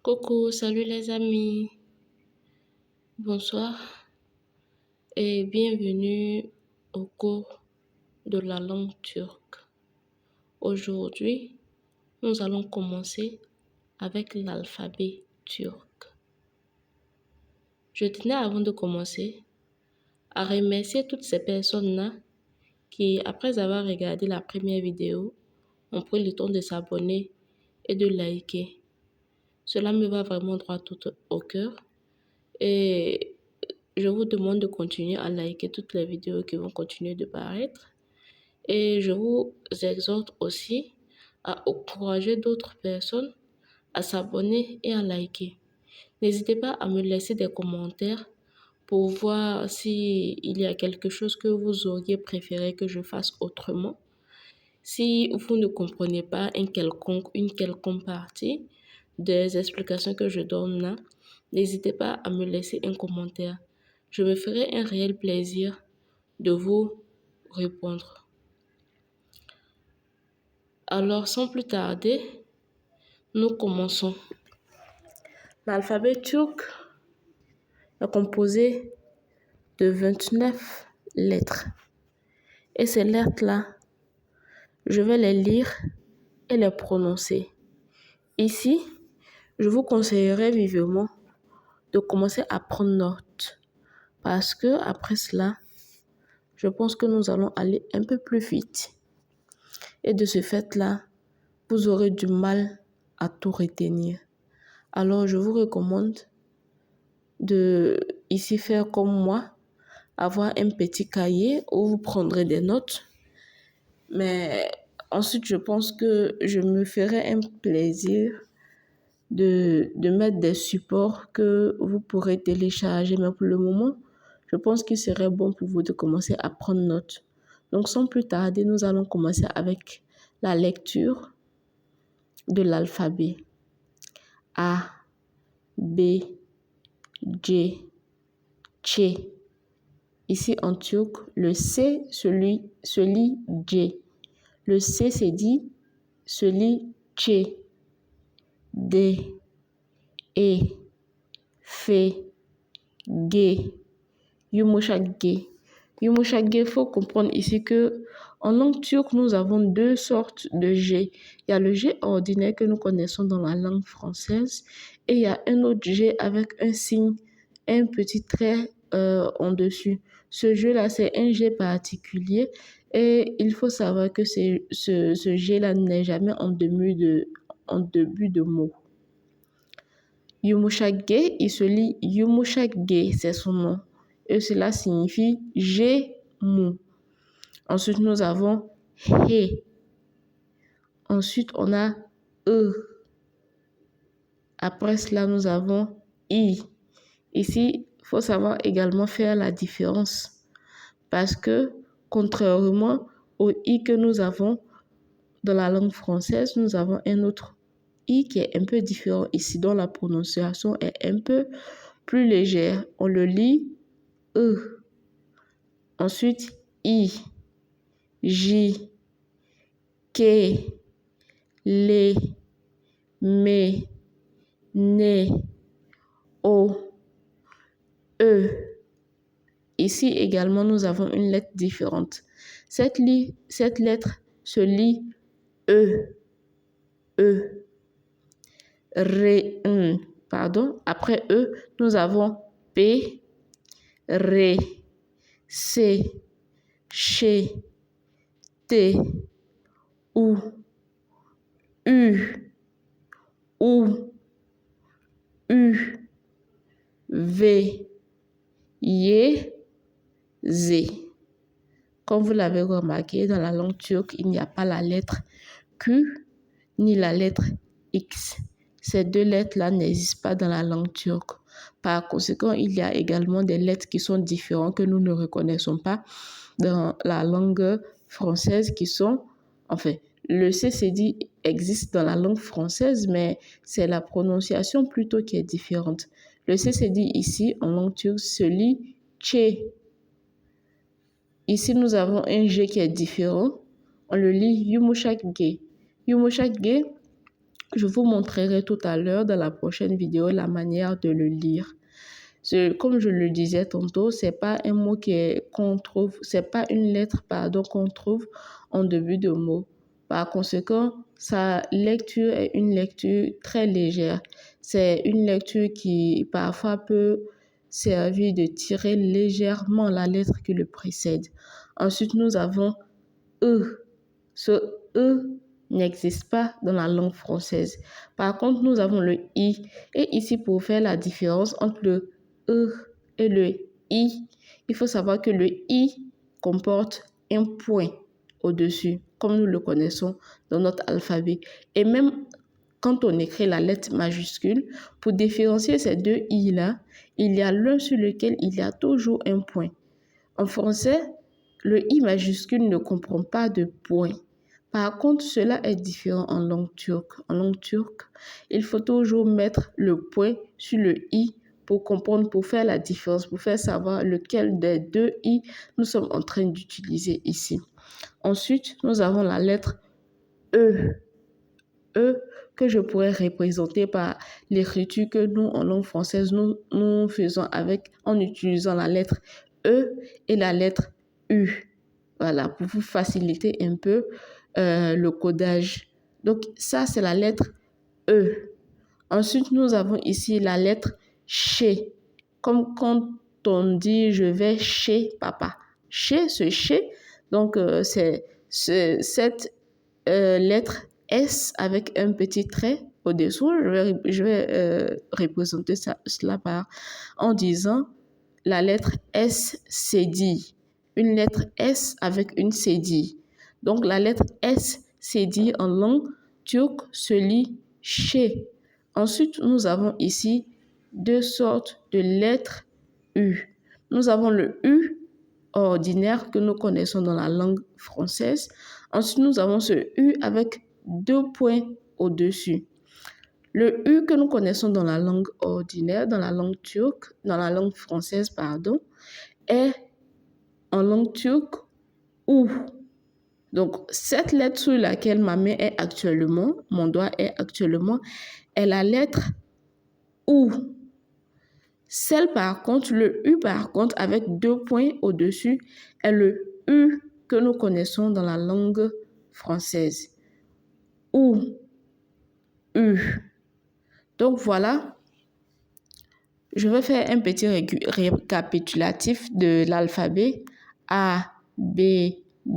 Coucou, salut les amis, bonsoir et bienvenue au cours de la langue turque. Aujourd'hui, nous allons commencer avec l'alphabet turc. Je tenais avant de commencer à remercier toutes ces personnes-là qui, après avoir regardé la première vidéo, ont pris le temps de s'abonner et de liker. Cela me va vraiment droit au cœur et je vous demande de continuer à liker toutes les vidéos qui vont continuer de paraître. Et je vous exhorte aussi à encourager d'autres personnes à s'abonner et à liker. N'hésitez pas à me laisser des commentaires pour voir s'il y a quelque chose que vous auriez préféré que je fasse autrement. Si vous ne comprenez pas une quelconque partie des explications que je donne là, n'hésitez pas à me laisser un commentaire. Je me ferai un réel plaisir de vous répondre. Alors, sans plus tarder, nous commençons. L'alphabet turc est composé de 29 lettres. Et ces lettres-là, je vais les lire et les prononcer. Ici, je vous conseillerais vivement de commencer à prendre note. Parce que après cela, je pense que nous allons aller un peu plus vite. Et de ce fait-là, vous aurez du mal à tout retenir. Alors, je vous recommande de ici faire comme moi, avoir un petit cahier où vous prendrez des notes. Mais ensuite, je pense que je me ferai un plaisir de mettre des supports que vous pourrez télécharger. Mais pour le moment, je pense qu'il serait bon pour vous de commencer à prendre note. Donc, sans plus tarder, nous allons commencer avec la lecture de l'alphabet. A, B, G, Ç. Ici en turc, le C se lit G. Le C se lit Ç. D, E, F, G. Yumuşak G. Yumuşak G, il faut comprendre ici que en langue turque, nous avons deux sortes de G. Il y a le G ordinaire que nous connaissons dans la langue française et il y a un autre G avec un signe, un petit trait en dessus. Ce G-là, c'est un G particulier et il faut savoir que ce G-là n'est jamais en début de mot. Yumuşak G, il se lit Yumuşak G, c'est son nom. Et cela signifie G mou. Ensuite, nous avons He. Ensuite, on a E. Après cela, nous avons I. Ici, il faut savoir également faire la différence. Parce que, contrairement au I que nous avons dans la langue française, nous avons un autre I qui est un peu différent ici, dont la prononciation est un peu plus légère. On le lit E. Ensuite, I, J, K, L, M, N, O, E. Ici également, nous avons une lettre différente. Cette lettre se lit E. E. Après E, nous avons P, R, C, Ch, T, U, U, V, Y, Z. Comme vous l'avez remarqué, dans la langue turque, il n'y a pas la lettre Q ni la lettre X. Ces deux lettres-là n'existent pas dans la langue turque. Par conséquent, il y a également des lettres qui sont différentes que nous ne reconnaissons pas dans la langue française qui sont, le CCD existe dans la langue française, mais c'est la prononciation plutôt qui est différente. Le CCD ici, en langue turque, se lit Ç. Ici, nous avons un G qui est différent. On le lit Yumuşak G. Yumuşak G, Je vous montrerai tout à l'heure dans la prochaine vidéo la manière de le lire. Comme je le disais tantôt, c'est pas un mot qu'on trouve, c'est pas une lettre, pardon, qu'on trouve en début de mot. Par conséquent, sa lecture est une lecture très légère. C'est une lecture qui parfois peut servir de tirer légèrement la lettre qui le précède. Ensuite, nous avons E. Ce E n'existe pas dans la langue française. Par contre, nous avons le I. Et ici, pour faire la différence entre le E et le I, il faut savoir que le I comporte un point au-dessus, comme nous le connaissons dans notre alphabet. Et même quand on écrit la lettre majuscule, pour différencier ces deux I-là, il y a l'un sur lequel il y a toujours un point. En français, le I majuscule ne comprend pas de point. Par contre, cela est différent en langue turque. En langue turque, il faut toujours mettre le point sur le I pour comprendre, pour faire la différence, pour faire savoir lequel des deux I nous sommes en train d'utiliser ici. Ensuite, nous avons la lettre E. E que je pourrais représenter par l'écriture que nous, en langue française, nous faisons en utilisant la lettre E et la lettre U. Voilà, pour vous faciliter un peu le codage. Donc, ça, c'est la lettre E. Ensuite, nous avons ici la lettre chez. Comme quand on dit je vais chez papa. Chez, ce chez, donc c'est cette lettre S avec un petit trait au-dessous. Je vais représenter cela en disant la lettre S cédille. Une lettre S avec une cédille. Donc la lettre S cédille en langue turque se lit chez. Ensuite, nous avons ici deux sortes de lettres U. Nous avons le U ordinaire que nous connaissons dans la langue française. Ensuite, nous avons ce U avec deux points au-dessus. Le U que nous connaissons dans la langue ordinaire, dans la langue turque, dans la langue française, pardon, est en langue turque OU. Donc, cette lettre sur laquelle ma main est actuellement, mon doigt est actuellement, est la lettre OU. Celle par contre, le U par contre, avec deux points au-dessus, est le U que nous connaissons dans la langue française. OU. U. Donc voilà, je vais faire un petit récapitulatif de l'alphabet. A, B,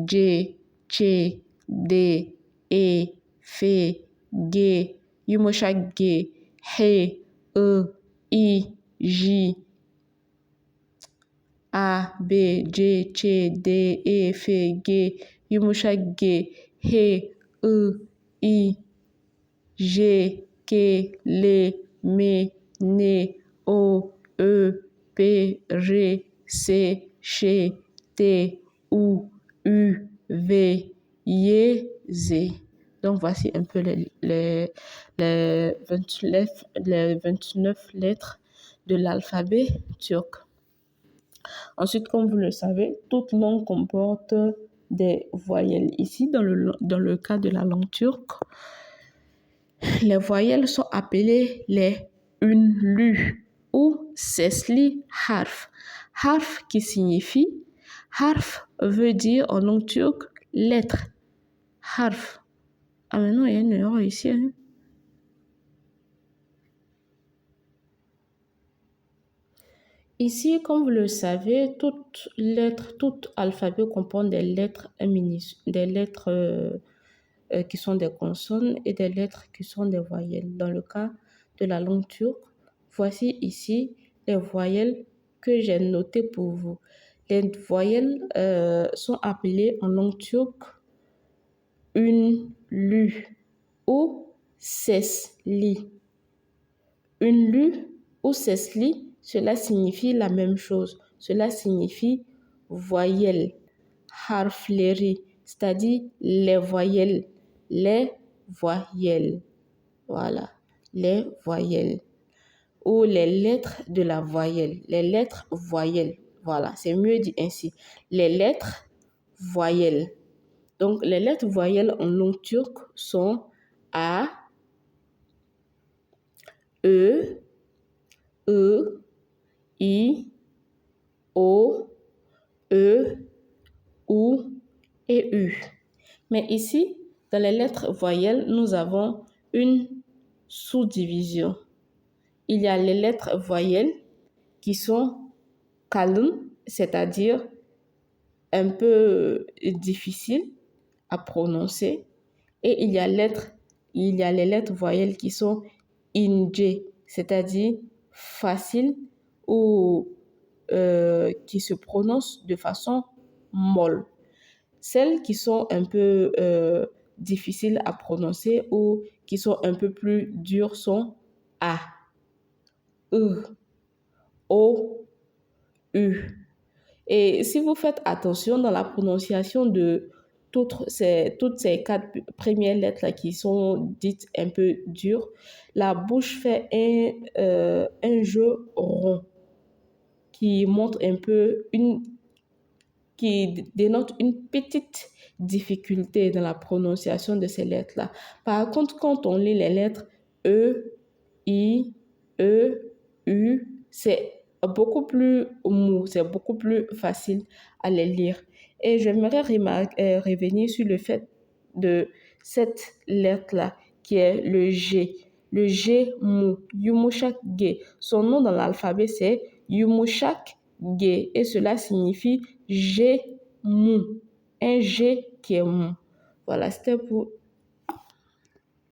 J, Ç, D, E, F, G, yumuşak G, H, I, I, J, A, B, J, Ç, D, E, F, G, yumuşak G, H, I, J, K, L, M, N, O, E, P, R, C, Ş, T, U, U, V, Y, Z. Donc, voici un peu les 29 lettres de l'alphabet turc. Ensuite, comme vous le savez, toute langue comporte des voyelles. Ici, dans le cas de la langue turque, les voyelles sont appelées les ünlü ou sesli harf. Harf qui signifie, harf veut dire en langue turque lettre. Harf. Ah mais non, il y a une erreur ici. Hein? Ici, comme vous le savez, tout alphabet comprend des lettres qui sont des consonnes et des lettres qui sont des voyelles. Dans le cas de la langue turque, voici ici les voyelles que j'ai notées pour vous. Les voyelles sont appelées en langue turque ünlü ou sesli. Ünlü ou sesli, cela signifie la même chose. Cela signifie voyelles, harfleri, c'est-à-dire les voyelles. Les voyelles. Voilà, les voyelles. Ou les lettres de la voyelle. Les lettres voyelles. Voilà, c'est mieux dit ainsi. Les lettres voyelles. Donc, les lettres voyelles en langue turque sont A, E, E, I, O, E, OU et U. Mais ici, dans les lettres voyelles, nous avons une sous-division. Il y a les lettres voyelles qui sont calmes, c'est-à-dire un peu difficiles à prononcer. Et il y a les lettres voyelles qui sont ING, c'est-à-dire faciles ou qui se prononcent de façon molle. Celles qui sont un peu difficiles à prononcer ou qui sont un peu plus dures sont A, E, O, U. Et si vous faites attention dans la prononciation de toutes ces quatre premières lettres là qui sont dites un peu dures, la bouche fait un jeu rond qui montre un peu qui dénote une petite difficulté dans la prononciation de ces lettres-là. Par contre, quand on lit les lettres E, I, E, U, c'est beaucoup plus mou, c'est beaucoup plus facile à les lire. Et j'aimerais revenir sur le fait de cette lettre-là, qui est le G. Le G mou, Yumushak Ge. Son nom dans l'alphabet, c'est Yumushak Ge. Et cela signifie G mou. Un G qui est mou. Voilà, c'était pour